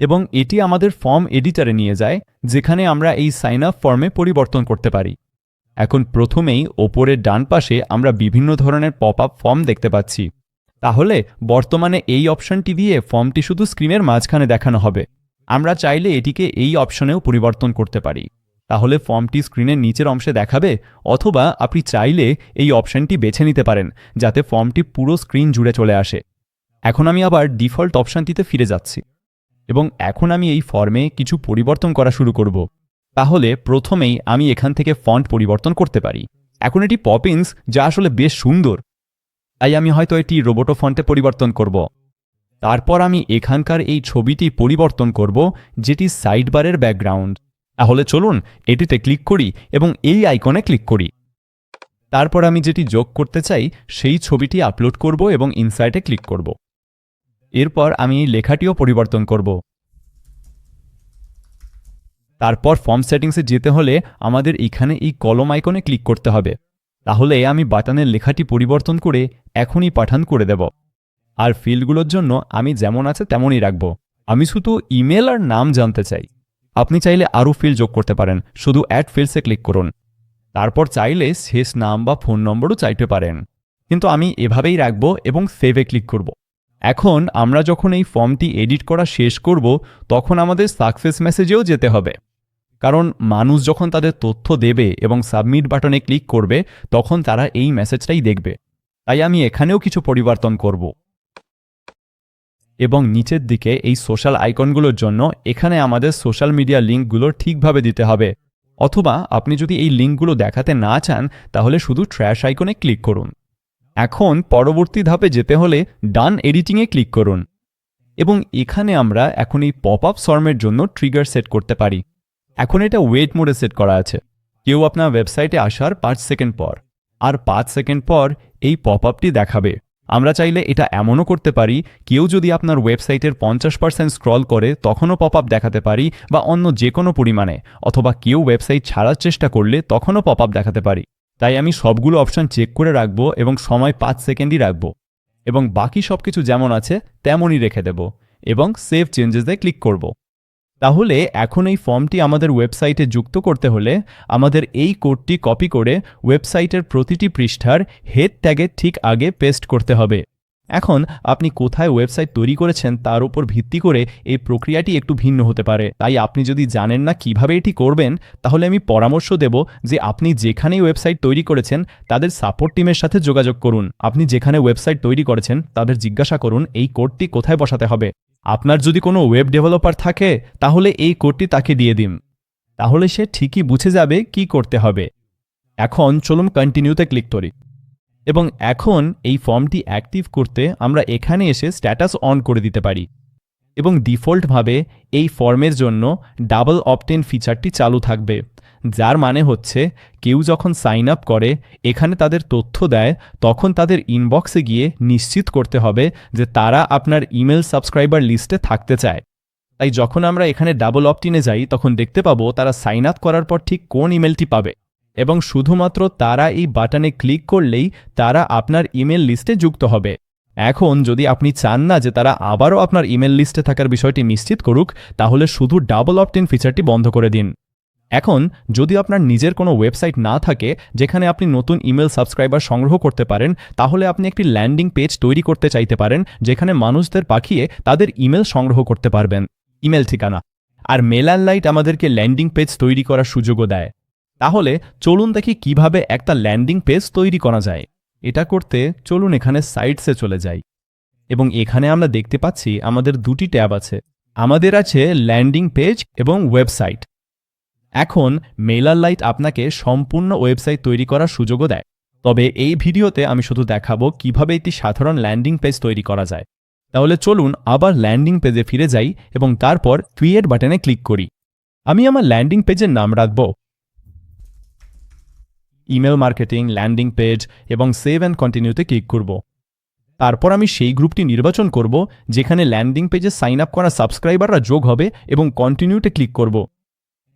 [SPEAKER 1] এবং এটি আমাদের ফর্ম এডিটরে নিয়ে যায়, যেখানে আমরা এই সাইন আপ ফর্মে পরিবর্তন করতে পারি। এখন প্রথমেই ওপরের ডান পাশে আমরা বিভিন্ন ধরনের পপ আপ ফর্ম দেখতে পাচ্ছি। তাহলে বর্তমানে এই অপশনটি দিয়ে ফর্মটি শুধু স্ক্রিনের মাঝখানে দেখানো হবে। আমরা চাইলে এটিকে এই অপশনেও পরিবর্তন করতে পারি, তাহলে ফর্মটি স্ক্রিনের নিচের অংশে দেখাবে, অথবা আপনি চাইলে এই অপশনটি বেছে নিতে পারেন যাতে ফর্মটি পুরো স্ক্রিন জুড়ে চলে আসে। এখন আমি আবার ডিফল্ট অপশনটিতে ফিরে যাচ্ছি এবং এখন আমি এই ফর্মে কিছু পরিবর্তন করা শুরু করব। তাহলে প্রথমেই আমি এখান থেকে ফন্ট পরিবর্তন করতে পারি। এখন এটি পপিন্স, যা আসলে বেশ সুন্দর, তাই আমি হয়তো এটি রোবোটো ফন্টে পরিবর্তন করব। তারপর আমি এখানকার এই ছবিটি পরিবর্তন করব, যেটি সাইডবারের ব্যাকগ্রাউন্ড। তাহলে চলুন এটিতে ক্লিক করি এবং এই আইকনে ক্লিক করি। তারপর আমি যেটি যোগ করতে চাই সেই ছবিটি আপলোড করব এবং ইনসার্টে ক্লিক করব। এরপর আমি এই লেখাটিও পরিবর্তন করব। তারপর ফর্ম সেটিংসে যেতে হলে আমাদের এখানে এই কলম আইকনে ক্লিক করতে হবে। তাহলে আমি বাটনের লেখাটি পরিবর্তন করে এখনই পাঠান করে দেব। আর ফিল্ডগুলোর জন্য আমি যেমন আছে তেমনই রাখব। আমি শুধু ইমেল আর নাম জানতে চাই। আপনি চাইলে আরও ফিল্ড যোগ করতে পারেন, শুধু অ্যাড ফিল্ডসে ক্লিক করুন। তারপর চাইলে শেষ নাম বা ফোন নম্বরও চাইতে পারেন, কিন্তু আমি এভাবেই রাখব এবং সেভে ক্লিক করব। এখন আমরা যখন এই ফর্মটি এডিট করা শেষ করব, তখন আমাদের সাকসেস মেসেজেও যেতে হবে, কারণ মানুষ যখন তাদের তথ্য দেবে এবং সাবমিট বাটনে ক্লিক করবে, তখন তারা এই মেসেজটাই দেখবে। তাই আমি এখানেও কিছু পরিবর্তন করব এবং নিচের দিকে এই সোশ্যাল আইকনগুলোর জন্য এখানে আমাদের সোশ্যাল মিডিয়া লিঙ্কগুলো ঠিকভাবে দিতে হবে, অথবা আপনি যদি এই লিঙ্কগুলো দেখাতে না চান তাহলে শুধু ট্র্যাশ আইকনে ক্লিক করুন। এখন পরবর্তী ধাপে যেতে হলে ডান এডিটিংয়ে ক্লিক করুন এবং এখানে আমরা এখন এই পপ আপ ফর্মের জন্য ট্রিগার সেট করতে পারি। এখন এটা ওয়েট মোডে সেট করা আছে। কেউ আপনার ওয়েবসাইটে আসার 5 সেকেন্ড পর আর 5 সেকেন্ড পর এই পপ আপটি দেখাবে। আমরা চাইলে এটা এমনও করতে পারি, কেউ যদি আপনার ওয়েবসাইটের 50% স্ক্রল করে তখনও পপ আপ দেখাতে পারি, বা অন্য যে কোনো পরিমাণে, অথবা কেউ ওয়েবসাইট ছাড়ার চেষ্টা করলে তখনও পপ আপ দেখাতে পারি। তাই আমি সবগুলো অপশন চেক করে রাখব এবং সময় 5 সেকেন্ডই রাখব এবং বাকি সব কিছু যেমন আছে তেমনই রেখে দেব এবং সেভ চেঞ্জেসে ক্লিক করব। তাহলে এখন এই ফর্মটি আমাদের ওয়েবসাইটে যুক্ত করতে হলে আমাদের এই কোডটি কপি করে ওয়েবসাইটের প্রতিটি পৃষ্ঠার হেড ট্যাগের ঠিক আগে পেস্ট করতে হবে। এখন আপনি কোথায় ওয়েবসাইট তৈরি করেছেন তার উপর ভিত্তি করে এই প্রক্রিয়াটি একটু ভিন্ন হতে পারে। তাই আপনি যদি জানেন না কিভাবে এটি করবেন, তাহলে আমি পরামর্শ দেব যে আপনি যেখানেই ওয়েবসাইট তৈরি করেছেন তাদের সাপোর্ট টিমের সাথে যোগাযোগ করুন। আপনি যেখানে ওয়েবসাইট তৈরি করেছেন তাদের জিজ্ঞাসা করুন এই কোডটি কোথায় বসাতে হবে। আপনার যদি কোনো ওয়েব ডেভেলপার থাকে তাহলে এই কোডটি তাকে দিয়ে দিন, তাহলে সে ঠিকই বুঝে যাবে কি করতে হবে। এখন চলুন কন্টিনিউতে ক্লিক করি এবং এখন এই ফর্মটি অ্যাক্টিভ করতে আমরা এখানে এসে স্ট্যাটাস অন করে দিতে পারি এবং ডিফল্টভাবে এই ফর্মের জন্য ডাবল অপটেন ফিচারটি চালু থাকবে, যার মানে হচ্ছে কেউ যখন সাইন আপ করে, এখানে তাদের তথ্য দেয়, তখন তাদের ইনবক্সে গিয়ে নিশ্চিত করতে হবে যে তারা আপনার ইমেল সাবস্ক্রাইবার লিস্টে থাকতে চায়। তাই যখন আমরা এখানে ডাবল অপটিনে যাই তখন দেখতে পাবো তারা সাইন আপ করার পর ঠিক কোন ইমেলটি পাবে, এবং শুধুমাত্র তারা এই বাটনে ক্লিক করলেই তারা আপনার ইমেল লিস্টে যুক্ত হবে। এখন যদি আপনি চান না যে তারা আবারও আপনার ইমেল লিস্টে থাকার বিষয়টি নিশ্চিত করুক, তাহলে শুধু ডাবল অপটিন ফিচারটি বন্ধ করে দিন। এখন যদি আপনার নিজের কোনো ওয়েবসাইট না থাকে যেখানে আপনি নতুন ইমেল সাবস্ক্রাইবার সংগ্রহ করতে পারেন, তাহলে আপনি একটি ল্যান্ডিং পেজ তৈরি করতে চাইতে পারেন যেখানে মানুষদের পাঠিয়ে তাদের ইমেল সংগ্রহ করতে পারবেন, ইমেল ঠিকানা। আর মেলারলাইট আমাদেরকে ল্যান্ডিং পেজ তৈরি করার সুযোগও দেয়। তাহলে চলুন দেখি কিভাবে একটা ল্যান্ডিং পেজ তৈরি করা যায়। এটা করতে চলুন এখানে সাইটসে চলে যাই, এবং এখানে আমরা দেখতে পাচ্ছি আমাদের দুটি ট্যাব আছে। আমাদের আছে ল্যান্ডিং পেজ এবং ওয়েবসাইট। এখন মেলারলাইট আপনাকে সম্পূর্ণ ওয়েবসাইট তৈরি করার সুযোগও দেয়, তবে এই ভিডিওতে আমি শুধু দেখাবো কিভাবে একটি সাধারণ ল্যান্ডিং পেজ তৈরি করা যায়। তাহলে চলুন আবার ল্যান্ডিং পেজে ফিরে যাই এবং তারপর ক্রিয়েট বাটনে ক্লিক করি। আমি আমার ল্যান্ডিং পেজের নাম রাখব ইমেল মার্কেটিং ল্যান্ডিং পেজ এবং সেভ অ্যান্ড কন্টিনিউতে ক্লিক করব। তারপর আমি সেই গ্রুপটি নির্বাচন করব যেখানে ল্যান্ডিং পেজে সাইন আপ করা সাবস্ক্রাইবাররা যোগ হবে এবং কন্টিনিউতে ক্লিক করব।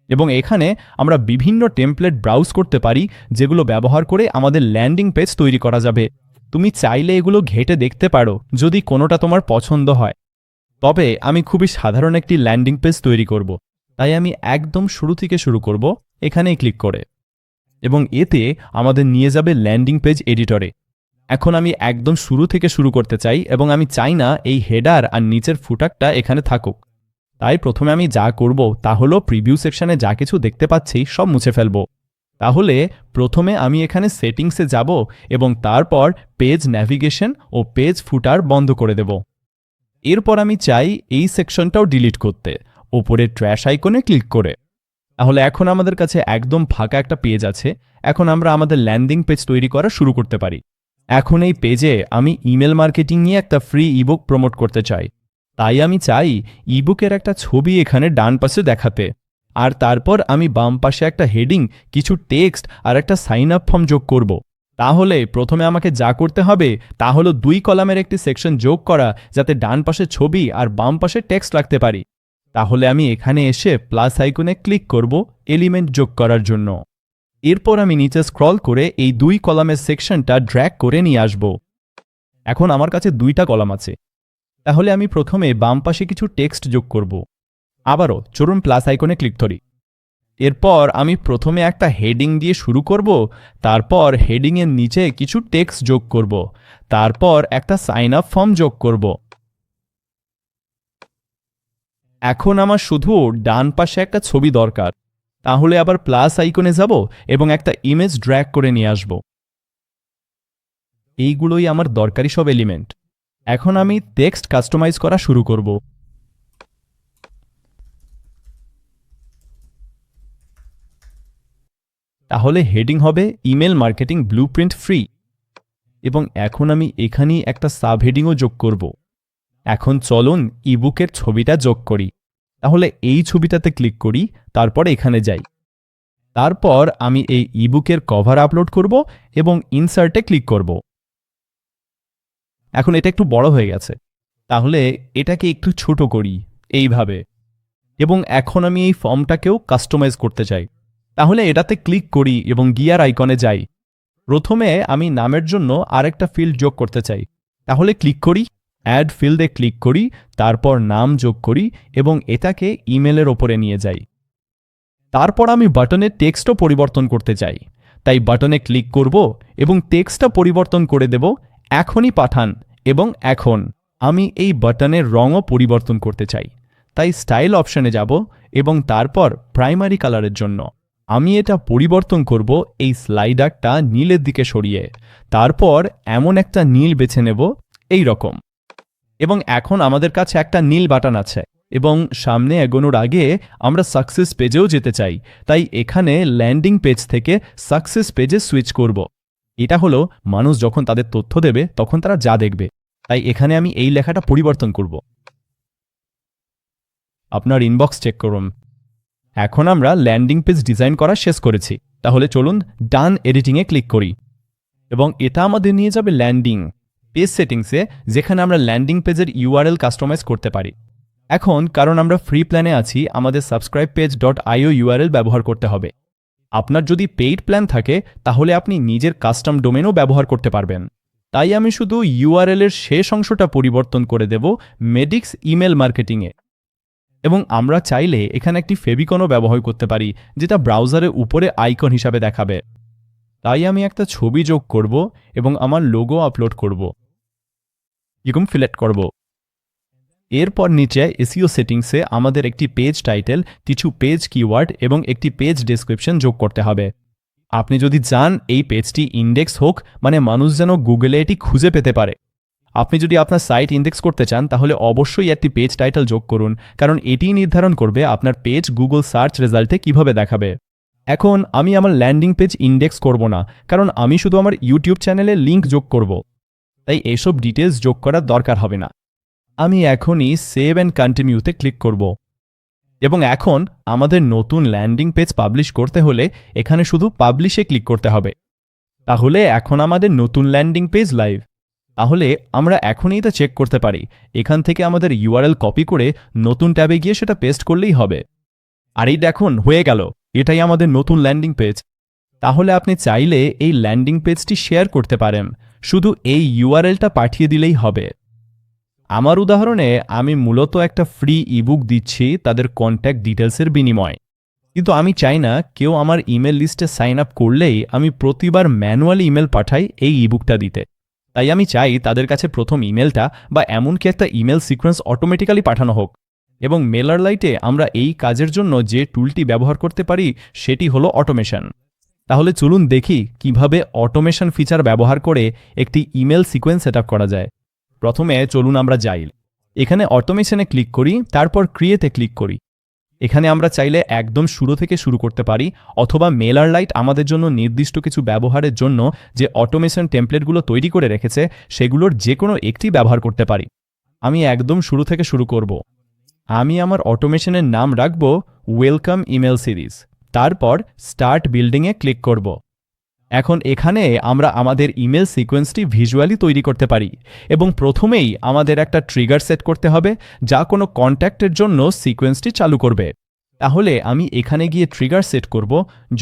[SPEAKER 1] এবং এখানে আমরা বিভিন্ন টেমপ্লেট ব্রাউজ করতে পারি যেগুলো ব্যবহার করে আমাদের ল্যান্ডিং পেজ তৈরি করা যাবে। তুমি চাইলে এগুলো ঘেঁটে দেখতে পারো যদি কোনোটা তোমার পছন্দ হয়। তবে আমি খুবই সাধারণ একটি ল্যান্ডিং পেজ তৈরি করব, তাই আমি একদম শুরু থেকে শুরু করব এখানেই ক্লিক করে, এবং এতে আমাদের নিয়ে যাবে ল্যান্ডিং পেজ এডিটরে। এখন আমি একদম শুরু থেকে শুরু করতে চাই এবং আমি চাই না এই হেডার আর নিচের ফুটারটা এখানে থাকুক। তাই প্রথমে আমি যা করব তা হলো প্রিভিউ সেকশনে যা কিছু দেখতে পাচ্ছি সব মুছে ফেলব। তাহলে প্রথমে আমি এখানে সেটিংসে যাব এবং তারপর পেজ ন্যাভিগেশন ও পেজ ফুটার বন্ধ করে দেব। এরপর আমি চাই এই সেকশনটাও ডিলিট করতে, ওপরে ট্র্যাশ আইকনে ক্লিক করে। তাহলে এখন আমাদের কাছে একদম ফাঁকা একটা পেজ আছে। এখন আমরা আমাদের ল্যান্ডিং পেজ তৈরি করা শুরু করতে পারি। এখন এই পেজে আমি ইমেল মার্কেটিং নিয়ে একটা ফ্রি ইবুক প্রমোট করতে চাই, তাই আমি চাই ইবুকের একটা ছবি এখানে ডান পাশে দেখাতে, আর তারপর আমি বাম পাশে একটা হেডিং, কিছু টেক্সট আর একটা সাইন আপ ফর্ম যোগ করব। তাহলে প্রথমে আমাকে যা করতে হবে তা হলো 2 কলামের একটি সেকশন যোগ করা যাতে ডান পাশে ছবি আর বাম পাশে টেক্সট রাখতে পারি। তাহলে আমি এখানে এসে প্লাস আইকনে ক্লিক করব এলিমেন্ট যোগ করার জন্য। এরপর আমি নিচে স্ক্রল করে এই 2 কলামের সেকশনটা ড্র্যাগ করে নিয়ে আসব। এখন আমার কাছে 2টা কলাম আছে, তাহলে আমি প্রথমে বাম পাশে কিছু টেক্সট যোগ করব। আবারও চলুন প্লাস আইকনে ক্লিক করি। এরপর আমি প্রথমে একটা হেডিং দিয়ে শুরু করব, তারপর হেডিংয়ের নিচে কিছু টেক্সট যোগ করব, তারপর একটা সাইন আপ ফর্ম যোগ করব। এখন আমার শুধু ডান পাশে একটা ছবি দরকার, তাহলে আবার প্লাস আইকনে যাব এবং একটা ইমেজ ড্র্যাগ করে নিয়ে আসব। এইগুলোই আমার দরকারি সব এলিমেন্ট। এখন আমি টেক্সট কাস্টমাইজ করা শুরু করব। তাহলে হেডিং হবে ইমেল মার্কেটিং ব্লুপ্রিন্ট ফ্রি, এবং এখন আমি এখানেই একটা সাব হেডিংও যোগ করব। এখন চলুন ইবুকের ছবিটা যোগ করি। তাহলে এই ছবিটাতে ক্লিক করি, তারপর এখানে যাই। তারপর আমি এই ইবুকের কভার আপলোড করব এবং ইনসার্টে ক্লিক করব। এখন এটা একটু বড় হয়ে গেছে, তাহলে এটাকে একটু ছোট করি এইভাবে। এবং এখন আমি এই ফর্মটাকেও কাস্টমাইজ করতে চাই, তাহলে এটাতে ক্লিক করি এবং গিয়ার আইকনে যাই। প্রথমে আমি নামের জন্য আরেকটা ফিল্ড যোগ করতে চাই, তাহলে ক্লিক করি, অ্যাড ফিল্ডে ক্লিক করি, তারপর নাম যোগ করি এবং এটাকে ইমেলের ওপরে নিয়ে যাই। তারপর আমি বাটনের টেক্সটও পরিবর্তন করতে চাই, তাই বাটনে ক্লিক করব এবং টেক্সটটা পরিবর্তন করে দেব এখনই পাঠান, এবং এখন আমি এই বাটনের রঙও পরিবর্তন করতে চাই, তাই স্টাইল অপশনে যাব এবং তারপর প্রাইমারি কালারের জন্য আমি এটা পরিবর্তন করব এই স্লাইডারটা নীলের দিকে সরিয়ে। তারপর এমন একটা নীল বেছে নেব এই রকম, এবং এখন আমাদের কাছে একটা নীল বাটন আছে এবং সামনে এগোনোর আগে আমরা সাকসেস পেজেও যেতে চাই, তাই এখানে ল্যান্ডিং পেজ থেকে সাকসেস পেজে সুইচ করব। এটা হলো মানুষ যখন তাদের তথ্য দেবে তখন তারা যা দেখবে, তাই এখানে আমি এই লেখাটা পরিবর্তন করব। আপনার ইনবক্স চেক করুন। এখন আমরা ল্যান্ডিং পেজ ডিজাইন করা শেষ করেছি, তাহলে চলুন ডান এডিটিংয়ে ক্লিক করি এবং এটা আমাদের নিয়ে যাবে ল্যান্ডিং পেজ সেটিংসে, যেখানে আমরা ল্যান্ডিং পেজের ইউআরএল কাস্টমাইজ করতে পারি। এখন কারণ আমরা ফ্রি প্ল্যানে আছি, আমাদের subscribepage.io ইউআরএল ব্যবহার করতে হবে। আপনার যদি পেইড প্ল্যান থাকে তাহলে আপনি নিজের কাস্টম ডোমেনও ব্যবহার করতে পারবেন। তাই আমি শুধু ইউআরএল এর শেষ অংশটা পরিবর্তন করে দেব মেডিক্স ইমেল মার্কেটিংয়ে। এবং আমরা চাইলে এখানে একটি ফেভিকনও ব্যবহার করতে পারি, যেটা ব্রাউজারের উপরে আইকন হিসাবে দেখাবে। তাই আমি একটা ছবি যোগ করব এবং আমার লোগো আপলোড করব, এরকম সিলেক্ট করব। এরপর নিচে এসইও সেটিংসে আমাদের একটি পেজ টাইটেল, কিছু পেজ কিওয়ার্ড এবং একটি পেজ ডেসক্রিপশন যোগ করতে হবে। আপনি যদি চান এই পেজটি ইন্ডেক্স হোক, মানে মানুষ যেন গুগলে এটি খুঁজে পেতে পারে। আপনি যদি আপনার সাইট ইন্ডেক্স করতে চান তাহলে অবশ্যই একটি পেজ টাইটেল যোগ করুন, কারণ এটিই নির্ধারণ করবে আপনার পেজ গুগল সার্চ রেজাল্টে কিভাবে দেখাবে। এখন আমি আমার ল্যান্ডিং পেজ ইন্ডেক্স করব না, কারণ আমি শুধু আমার ইউটিউব চ্যানেলে লিঙ্ক যোগ করব, তাই এসব ডিটেলস যোগ করার দরকার হবে না। আমি এখনই সেভ অ্যান্ড কন্টিনিউতে ক্লিক করব এবং এখন আমাদের নতুন ল্যান্ডিং পেজ পাবলিশ করতে হলে এখানে শুধু পাবলিশে ক্লিক করতে হবে। তাহলে এখন আমাদের নতুন ল্যান্ডিং পেজ লাইভ। তাহলে আমরা এখনই এটা চেক করতে পারি। এখান থেকে আমাদের ইউআরএল কপি করে নতুন ট্যাবে গিয়ে সেটা পেস্ট করলেই হবে। আর এই দেখুন, হয়ে গেল, এটাই আমাদের নতুন ল্যান্ডিং পেজ। তাহলে আপনি চাইলে এই ল্যান্ডিং পেজটি শেয়ার করতে পারেন, শুধু এই ইউআরএলটা পাঠিয়ে দিলেই হবে। আমার উদাহরণে আমি মূলত একটা ফ্রি ইবুক দিচ্ছি তাদের কন্ট্যাক্ট ডিটেলসের বিনিময়ে, কিন্তু আমি চাই না কেউ আমার ইমেল লিস্টে সাইন আপ করলেই আমি প্রতিবার ম্যানুয়ালি ইমেল পাঠাই এই ইবুকটা দিতে। তাই আমি চাই তাদের কাছে প্রথম ইমেলটা বা এমনকি একটা ইমেল সিকোয়েন্স অটোমেটিক্যালি পাঠানো হোক। এবং মেলার লাইটে আমরা এই কাজের জন্য যে টুলটি ব্যবহার করতে পারি সেটি হলো অটোমেশন। তাহলে চলুন দেখি কিভাবে অটোমেশন ফিচার ব্যবহার করে একটি ইমেল সিকোয়েন্স সেট আপ করা যায়। প্রথমে চলুন আমরা যাই, এখানে অটোমেশনে ক্লিক করি, তারপর ক্রিয়েটে ক্লিক করি। এখানে আমরা চাইলে একদম শুরু থেকে শুরু করতে পারি, অথবা মেলার লাইট আমাদের জন্য নির্দিষ্ট কিছু ব্যবহারের জন্য যে অটোমেশন টেমপ্লেটগুলো তৈরি করে রেখেছে সেগুলোর যে কোনো একটি ব্যবহার করতে পারি। আমি একদম শুরু থেকে শুরু করব। আমি আমার অটোমেশনের নাম রাখব ওয়েলকাম ইমেল সিরিজ, তারপর স্টার্ট বিল্ডিংয়ে ক্লিক করব। এখন এখানে আমরা আমাদের ইমেল সিকোয়েন্সটি ভিজুয়ালি তৈরি করতে পারি এবং প্রথমেই আমাদের একটা ট্রিগার সেট করতে হবে যা কোনো কন্ট্যাক্টের জন্য সিকোয়েন্সটি চালু করবে। তাহলে আমি এখানে গিয়ে ট্রিগার সেট করব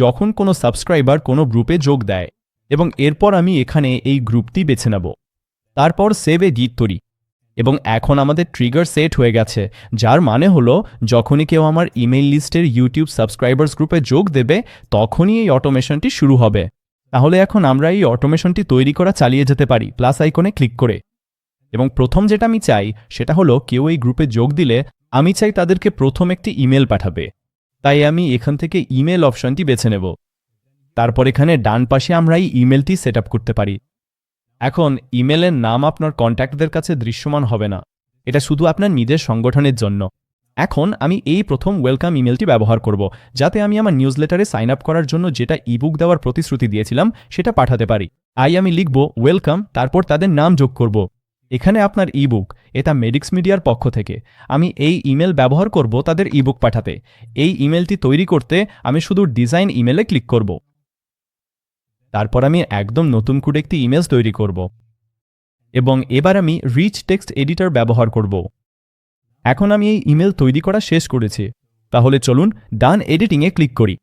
[SPEAKER 1] যখন কোনো সাবস্ক্রাইবার কোনো গ্রুপে যোগ দেয়, এবং এরপর আমি এখানে এই গ্রুপটি বেছে নেব। তারপর সেভে ক্লিক করি এবং এখন আমাদের ট্রিগার সেট হয়ে গেছে, যার মানে হলো যখনই কেউ আমার ইমেল লিস্টের ইউটিউব সাবস্ক্রাইবার্স গ্রুপে যোগ দেবে তখনই এই অটোমেশনটি শুরু হবে। তাহলে এখন আমরা এই অটোমেশনটি তৈরি করা চালিয়ে যেতে পারি প্লাস আইকনে ক্লিক করে। এবং প্রথম যেটা আমি চাই সেটা হলো কেউ এই গ্রুপে যোগ দিলে আমি চাই তাদেরকে প্রথম একটি ইমেল পাঠাবে, তাই আমি এখান থেকে ইমেল অপশনটি বেছে নেব। তারপর এখানে ডান পাশে আমরা এই ইমেলটি সেট আপ করতে পারি। এখন ইমেলের নাম আপনার কন্ট্যাক্টদের কাছে দৃশ্যমান হবে না, এটা শুধু আপনার নিজের সংগঠনের জন্য। এখন আমি এই প্রথম ওয়েলকাম ইমেলটি ব্যবহার করব, যাতে আমি আমার নিউজলেটারে সাইন আপ করার জন্য যেটা ইবুক দেওয়ার প্রতিশ্রুতি দিয়েছিলাম সেটা পাঠাতে পারি। আমি লিখব ওয়েলকাম, তারপর তাদের নাম যোগ করব। এখানে আপনার ইবুক, এটা মেডিক্স মিডিয়ার পক্ষ থেকে। আমি এই ইমেল ব্যবহার করব তাদের ইবুক পাঠাতে। এই ইমেলটি তৈরি করতে আমি শুধু ডিজাইন ইমেলে ক্লিক করব। তারপর আমি একদম নতুন করে একটি ইমেজ তৈরি করব এবং এবার আমি রিচ টেক্সট এডিটর ব্যবহার করব। এখন আমি এই ইমেল তৈরি করা শেষ করেছি, তাহলে চলুন ডান এডিটিংয়ে ক্লিক করি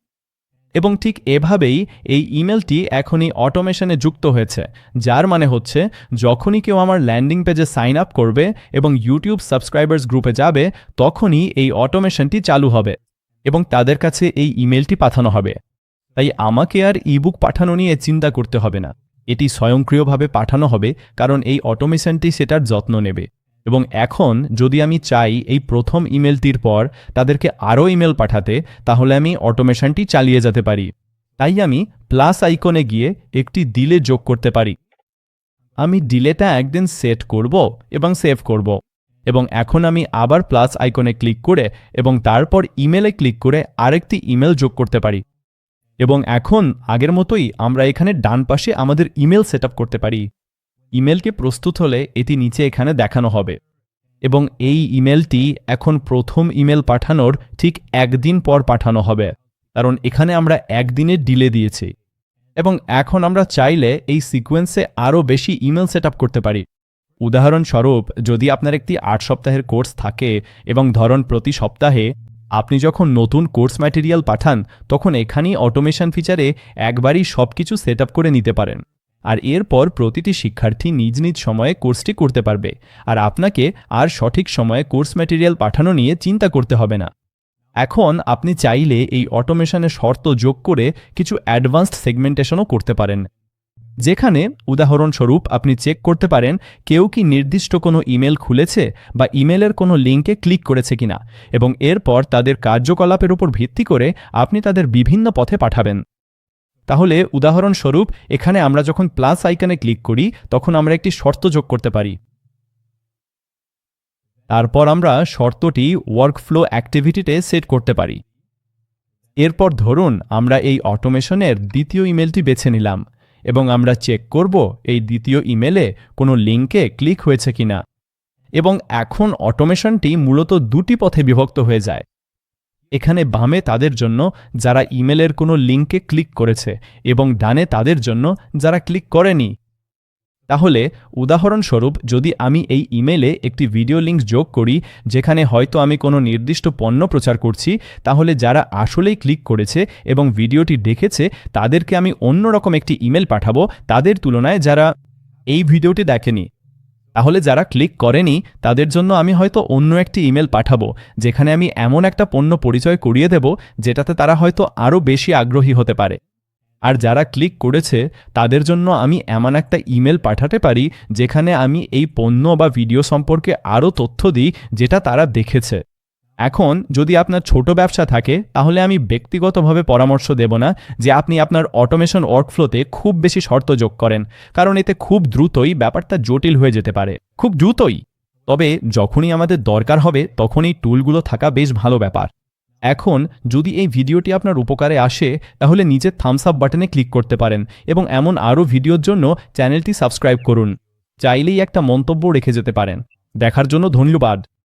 [SPEAKER 1] এবং ঠিক এভাবেই এই ইমেলটি এখনই অটোমেশনে যুক্ত হয়েছে, যার মানে হচ্ছে যখনই কেউ আমার ল্যান্ডিং পেজে সাইন আপ করবে এবং ইউটিউব সাবস্ক্রাইবার্স গ্রুপে যাবে তখনই এই অটোমেশনটি চালু হবে এবং তাদের কাছে এই ইমেলটি পাঠানো হবে। তাই আমাকে আর ইবুক পাঠানো নিয়ে চিন্তা করতে হবে না, এটি স্বয়ংক্রিয়ভাবে পাঠানো হবে, কারণ এই অটোমেশনটি সেটার যত্ন নেবে। এবং এখন যদি আমি চাই এই প্রথম ইমেলটির পর তাদেরকে আরও ইমেল পাঠাতে, তাহলে আমি অটোমেশনটি চালিয়ে যেতে পারি। তাই আমি প্লাস আইকনে গিয়ে একটি ডিলে যোগ করতে পারি। আমি ডিলেটা একদিন সেট করব এবং সেভ করব। এবং এখন আমি আবার প্লাস আইকনে ক্লিক করে এবং তারপর ইমেলে ক্লিক করে আরেকটি ইমেল যোগ করতে পারি। এবং এখন আগের মতোই আমরা এখানে ডান পাশে আমাদের ইমেল সেট করতে পারি। ইমেলকে প্রস্তুত হলে এটি নিচে এখানে দেখানো হবে এবং এই ইমেলটি এখন প্রথম ইমেল পাঠানোর ঠিক একদিন পর পাঠানো হবে, কারণ এখানে আমরা একদিনের ডিলে দিয়েছি। এবং এখন আমরা চাইলে এই সিকোয়েন্সে আরও বেশি ইমেল সেট করতে পারি। উদাহরণস্বরূপ, যদি আপনার একটি 8 সপ্তাহের কোর্স থাকে এবং ধরুন প্রতি সপ্তাহে আপনি যখন নতুন কোর্স ম্যাটেরিয়াল পাঠান, তখন এখানেই অটোমেশন ফিচারে একবারই সব কিছু সেট করে নিতে পারেন। আর এরপর প্রতিটি শিক্ষার্থী নিজ নিজ সময়ে কোর্সটি করতে পারবে, আর আপনাকে আর সঠিক সময়ে কোর্স ম্যাটেরিয়াল পাঠানো নিয়ে চিন্তা করতে হবে না। এখন আপনি চাইলে এই অটোমেশনে শর্ত যোগ করে কিছু অ্যাডভান্সড সেগমেন্টেশনও করতে পারেন, যেখানে উদাহরণস্বরূপ আপনি চেক করতে পারেন কেউ কি নির্দিষ্ট কোনো ইমেল খুলেছে বা ইমেলের কোনো লিঙ্কে ক্লিক করেছে কিনা, এবং এরপর তাদের কার্যকলাপের উপর ভিত্তি করে আপনি তাদের বিভিন্ন পথে পাঠাবেন। তাহলে উদাহরণস্বরূপ এখানে আমরা যখন প্লাস আইকনে ক্লিক করি তখন আমরা একটি শর্ত যোগ করতে পারি। তারপর আমরা শর্তটি ওয়ার্কফ্লো অ্যাক্টিভিটিতে সেট করতে পারি। এরপর ধরুন আমরা এই অটোমেশনের দ্বিতীয় ইমেলটি বেছে নিলাম এবং আমরা চেক করব এই দ্বিতীয় ইমেলে কোনো লিঙ্কে ক্লিক হয়েছে কিনা। এবং এখন অটোমেশনটি মূলত দুটি পথে বিভক্ত হয়ে যায়। এখানে বামে তাদের জন্য যারা ইমেলের কোনো লিঙ্কে ক্লিক করেছে এবং ডানে তাদের জন্য যারা ক্লিক করেনি। তাহলে উদাহরণস্বরূপ যদি আমি এই ইমেলে একটি ভিডিও লিঙ্ক যোগ করি যেখানে হয়তো আমি কোনো নির্দিষ্ট পণ্য প্রচার করছি, তাহলে যারা আসলেই ক্লিক করেছে এবং ভিডিওটি দেখেছে তাদেরকে আমি অন্যরকম একটি ইমেল পাঠাবো তাদের তুলনায় যারা এই ভিডিওটি দেখেনি। তাহলে যারা ক্লিক করেনি তাদের জন্য আমি হয়তো অন্য একটি ইমেল পাঠাবো যেখানে আমি এমন একটা পণ্য পরিচয় করিয়ে দেব যেটাতে তারা হয়তো আরও বেশি আগ্রহী হতে পারে। আর যারা ক্লিক করেছে তাদের জন্য আমি এমন একটা ইমেল পাঠাতে পারি যেখানে আমি এই পণ্য বা ভিডিও সম্পর্কে আরও তথ্য দিই যেটা তারা দেখেছে। এখন যদি আপনার ছোট ব্যবসা থাকে তাহলে আমি ব্যক্তিগতভাবে পরামর্শ দেব না যে আপনি আপনার অটোমেশন ওয়ার্কফ্লোতে খুব বেশি শর্ত যোগ করেন, কারণ এতে খুব দ্রুতই ব্যাপারটা জটিল হয়ে যেতে পারে, খুব দ্রুতই। তবে যখনই আমাদের দরকার হবে তখন এই টুলগুলো থাকা বেশ ভালো ব্যাপার। এখন যদি এই ভিডিওটি আপনার উপকারে আসে তাহলে নিচের থামস আপ বাটনে ক্লিক করতে পারেন এবং এমন আরও ভিডিওর জন্য চ্যানেলটি সাবস্ক্রাইব করুন। চাইলেই একটা মন্তব্য রেখে যেতে পারেন। দেখার জন্য ধন্যবাদ।